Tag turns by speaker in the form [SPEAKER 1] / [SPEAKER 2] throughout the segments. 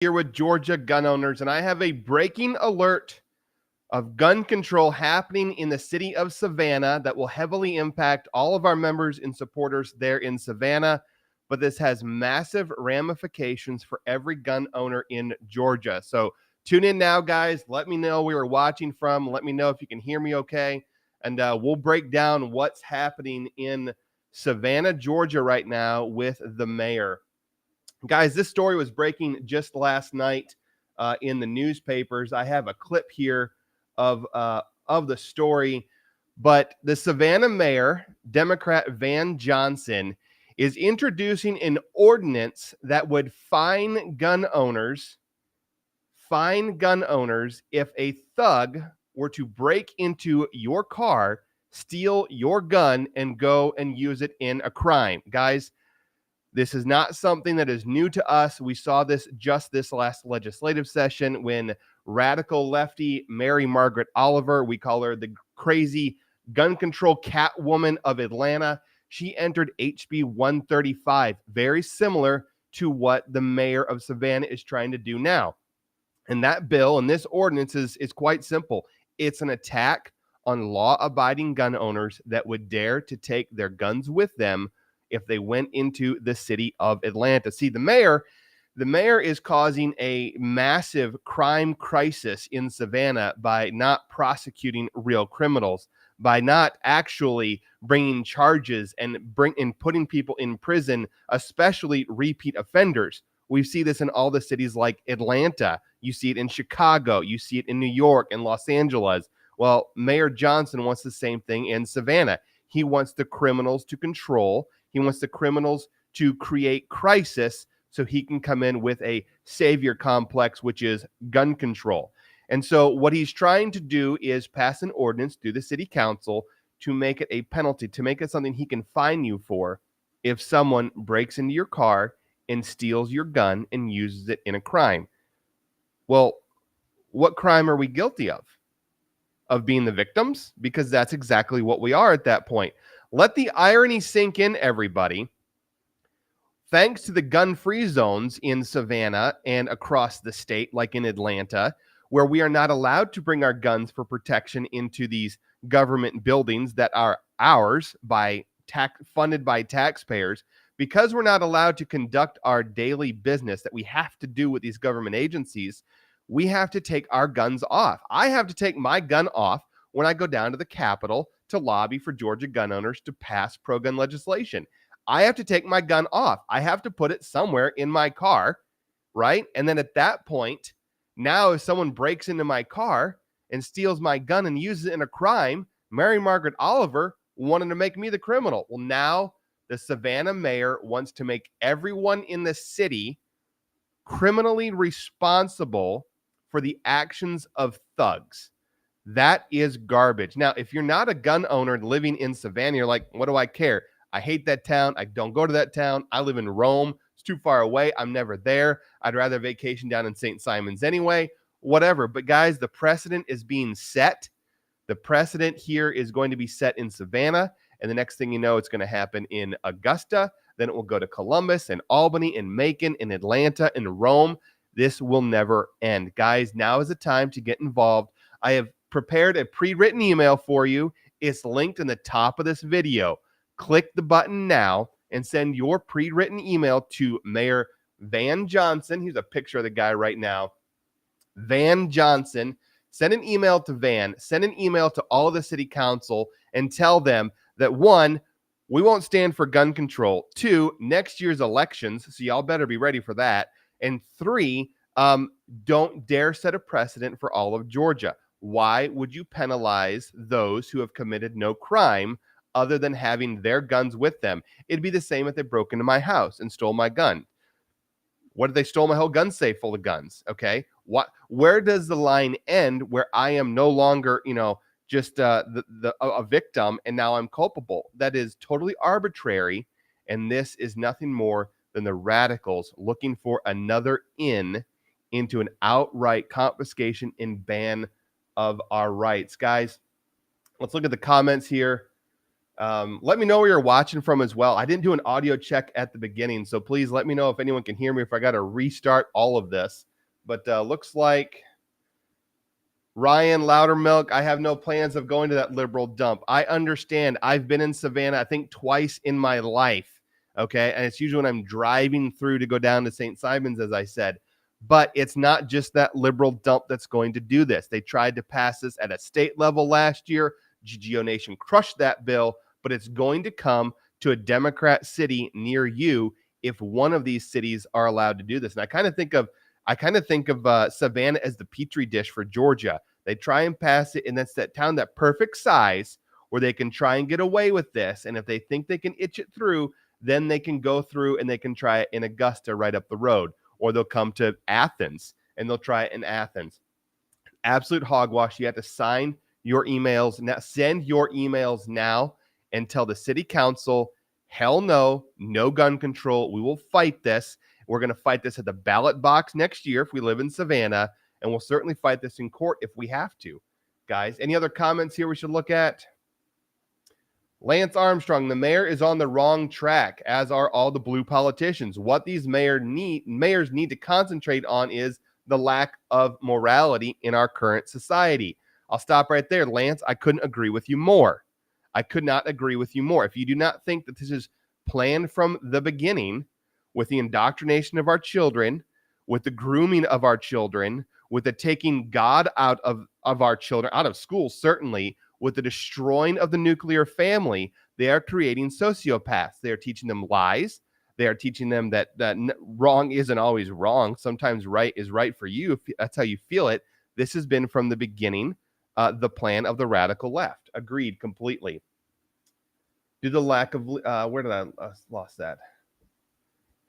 [SPEAKER 1] Here with Georgia gun owners, and I have a breaking alert of gun control happening in the city of Savannah that will heavily impact all of our members and supporters there in Savannah. But this has massive ramifications for every gun owner in Georgia. So tune in now, guys. Let me know where you're watching from. Let me know if you can hear me okay. And we'll break down what's happening in Savannah, Georgia right now with the mayor. Guys, this story was breaking just last night in the newspapers. I have a clip here of the story, but the Savannah Mayor, Democrat Van Johnson, is introducing an ordinance that would fine gun owners if a thug were to break into your car, steal your gun, and go and use it in a crime. Guys, this is not something that is new to us. We saw this just this last legislative session when radical lefty Mary Margaret Oliver, we call her the crazy gun control catwoman of Atlanta, she entered HB 135, very similar to what the mayor of Savannah is trying to do now. And that bill and this ordinance is quite simple. It's an attack on law-abiding gun owners that would dare to take their guns with them if they went into the city of Atlanta. See, the mayor is causing a massive crime crisis in Savannah by not prosecuting real criminals, by not actually bringing charges and putting people in prison, especially repeat offenders. We see this in all the cities like Atlanta. You see it in Chicago. You see it in New York and Los Angeles. Well, Mayor Johnson wants the same thing in Savannah. He wants the criminals to control. He wants the criminals to create crisis so he can come in with a savior complex, which is gun control. And so what he's trying to do is pass an ordinance through the city council to make it a penalty, to make it something he can fine you for if someone breaks into your car and steals your gun and uses it in a crime. Well, what crime are we guilty of? Of being the victims? Because that's exactly what we are at that point. Let the irony sink in, everybody. Thanks to the gun-free zones in Savannah and across the state, like in Atlanta, where we are not allowed to bring our guns for protection into these government buildings that are ours funded by taxpayers, because we're not allowed to conduct our daily business that we have to do with these government agencies, we have to take our guns off. I have to take my gun off when I go down to the Capitol to lobby for Georgia gun owners to pass pro-gun legislation. I have to take my gun off. I have to put it somewhere in my car, right? And then at that point, now if someone breaks into my car and steals my gun and uses it in a crime, Mary Margaret Oliver wanted to make me the criminal. Well, now the Savannah mayor wants to make everyone in the city criminally responsible for the actions of thugs. That is garbage. Now, if you're not a gun owner living in Savannah, you're like, what do I care? I hate that town. I don't go to that town. I live in Rome. It's too far away. I'm never there. I'd rather vacation down in St. Simon's anyway. Whatever. But guys, the precedent is being set. The precedent here is going to be set in Savannah. And the next thing you know, it's going to happen in Augusta. Then it will go to Columbus and Albany and Macon and Atlanta and Rome. This will never end. Guys, now is the time to get involved. I have prepared a pre-written email for you. It's linked in the top of this video. Click the button now and send your pre-written email to Mayor Van Johnson. Here's a picture of the guy right now. Van Johnson. Send an email to Van. Send an email to all of the city council and tell them that, one, we won't stand for gun control. Two, next year's elections, so y'all better be ready for that. And three, don't dare set a precedent for all of Georgia. Why would you penalize those who have committed no crime other than having their guns with them? It'd be the same if they broke into my house and stole my gun. What if they stole my whole gun safe full of guns? Okay. Where does the line end where I am no longer, just a victim and now I'm culpable? That is totally arbitrary. And this is nothing more than the radicals looking for another into an outright confiscation and ban of our rights. Guys, let's look at the comments here. Let me know where you're watching from as well. I didn't do an audio check at the beginning, so please let me know if anyone can hear me, if I got to restart all of this. but looks like Ryan Loudermilk, I have no plans of going to that liberal dump. I understand. I've been in Savannah, I think twice in my life. Okay. And it's usually when I'm driving through to go down to St. Simon's, as I said. But it's not just that liberal dump that's going to do this. They tried to pass this at a state level last year. GGO Nation crushed that bill, but it's going to come to a Democrat city near you if one of these cities are allowed to do this. And I kind of think of Savannah as the petri dish for Georgia. They try and pass it, and that's that town, that perfect size where they can try and get away with this. And if they think they can itch it through, then they can go through and they can try it in Augusta right up the road. Or they'll come to Athens and they'll try it in Athens. Absolute hogwash. You have to sign your emails now. Send your emails now and tell the city council, hell no, no gun control. We will fight this. We're going to fight this at the ballot box next year if we live in Savannah, and we'll certainly fight this in court if we have to. Guys, any other comments here we should look at? Lance Armstrong, the mayor is on the wrong track, as are all the blue politicians. What these mayors need to concentrate on is the lack of morality in our current society. I'll stop right there. Lance, I couldn't agree with you more. I could not agree with you more. If you do not think that this is planned from the beginning, with the indoctrination of our children, with the grooming of our children, with the taking God out of our children, out of school, certainly, with the destroying of the nuclear family, they are creating sociopaths. They are teaching them lies. They are teaching them that wrong isn't always wrong. Sometimes right is right for you. If that's how you feel it. This has been from the beginning the plan of the radical left. Agreed completely. Due to the lack of, where did I lost that?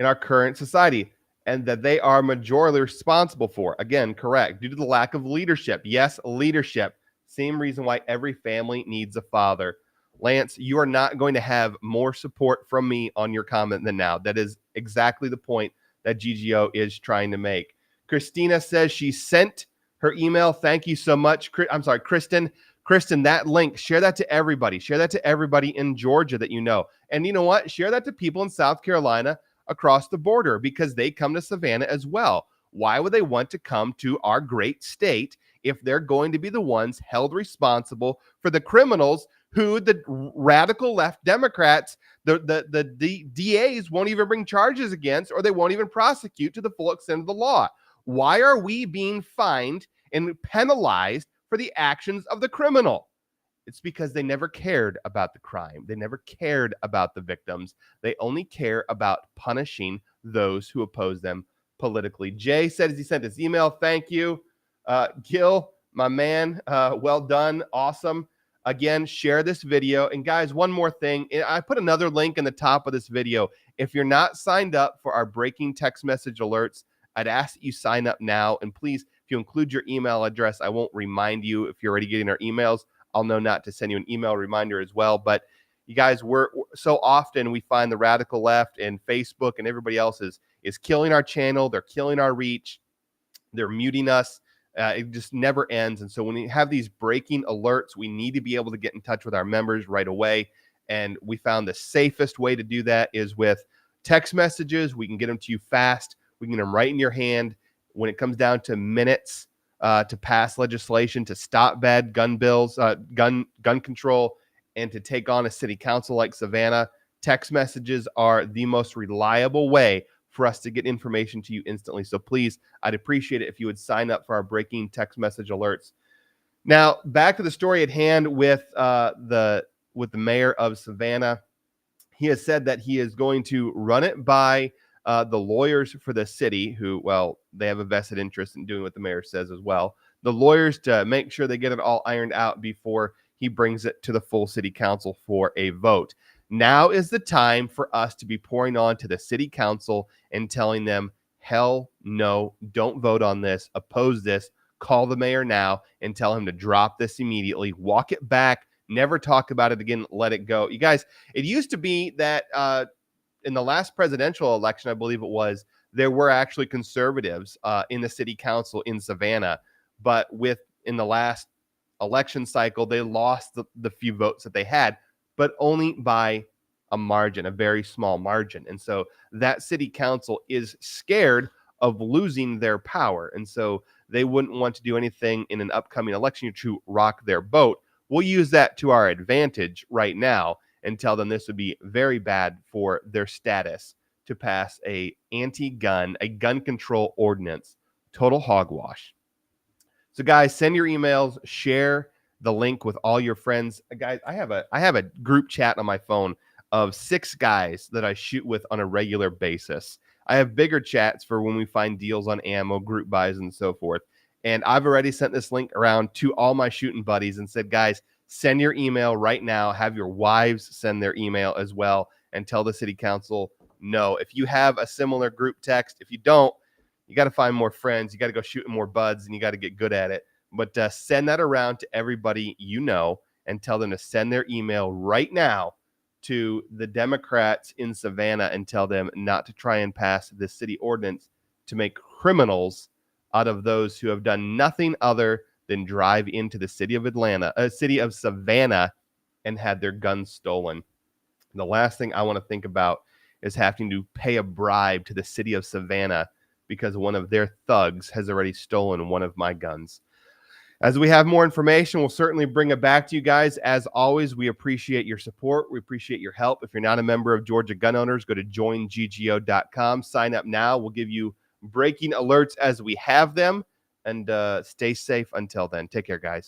[SPEAKER 1] In our current society, and that they are majorly responsible for. Again, correct. Due to the lack of leadership. Yes, leadership. Same reason why every family needs a father. Lance, you are not going to have more support from me on your comment than now. That is exactly the point that GGO is trying to make. Christina says she sent her email. Thank you so much. I'm sorry, Kristen. Kristen, that link, share that to everybody. Share that to everybody in Georgia that you know. And you know what? Share that to people in South Carolina across the border, because they come to Savannah as well. Why would they want to come to our great state if they're going to be the ones held responsible for the criminals who the radical left Democrats, the DAs won't even bring charges against, or they won't even prosecute to the full extent of the law? Why are we being fined and penalized for the actions of the criminal? It's because they never cared about the crime. They never cared about the victims. They only care about punishing those who oppose them politically. Jay said as he sent his email, thank you. Gil, my man, well done. Awesome. Again, share this video. And guys, one more thing. I put another link in the top of this video. If you're not signed up for our breaking text message alerts, I'd ask that you sign up now. And please, if you include your email address, I won't remind you if you're already getting our emails. I'll know not to send you an email reminder as well. But you guys, we're so often we find the radical left and Facebook and everybody else is killing our channel. They're killing our reach. They're muting us. It just never ends. And so when we have these breaking alerts, we need to be able to get in touch with our members right away. And we found the safest way to do that is with text messages. We can get them to you fast. We can get them right in your hand. When it comes down to minutes, to pass legislation, to stop bad gun bills, gun control, and to take on a city council like Savannah, text messages are the most reliable way for us to get information to you instantly. So please, I'd appreciate it if you would sign up for our breaking text message alerts. Now, back to the story at hand with the mayor of Savannah. He has said that he is going to run it by the lawyers for the city, who, well, they have a vested interest in doing what the mayor says as well. The lawyers, to make sure they get it all ironed out before he brings it to the full city council for a vote. Now is the time for us to be pouring on to the city council and telling them, hell no, don't vote on this, oppose this, call the mayor now and tell him to drop this immediately, walk it back, never talk about it again, let it go. You guys, it used to be that in the last presidential election, I believe it was, there were actually conservatives in the city council in Savannah, but in the last election cycle, they lost the few votes that they had, but only by a margin, a very small margin. And so that city council is scared of losing their power. And so they wouldn't want to do anything in an upcoming election to rock their boat. We'll use that to our advantage right now and tell them this would be very bad for their status to pass a gun control ordinance. Total hogwash. So guys, send your emails, share the link with all your friends. Guys, I have a group chat on my phone of 6 guys that I shoot with on a regular basis. I have bigger chats for when we find deals on ammo, group buys, and so forth. And I've already sent this link around to all my shooting buddies and said, guys, send your email right now. Have your wives send their email as well and tell the city council no. If you have a similar group text, if you don't, you got to find more friends. You got to go shooting more buds, and you got to get good at it. But send that around to everybody you know and tell them to send their email right now to the Democrats in Savannah and tell them not to try and pass this city ordinance to make criminals out of those who have done nothing other than drive into the city of Savannah, and had their guns stolen. The last thing I want to think about is having to pay a bribe to the city of Savannah because one of their thugs has already stolen one of my guns. As we have more information, we'll certainly bring it back to you guys. As always, we appreciate your support. We appreciate your help. If you're not a member of Georgia Gun Owners, go to joingggo.com. Sign up now. We'll give you breaking alerts as we have them. And stay safe until then. Take care, guys.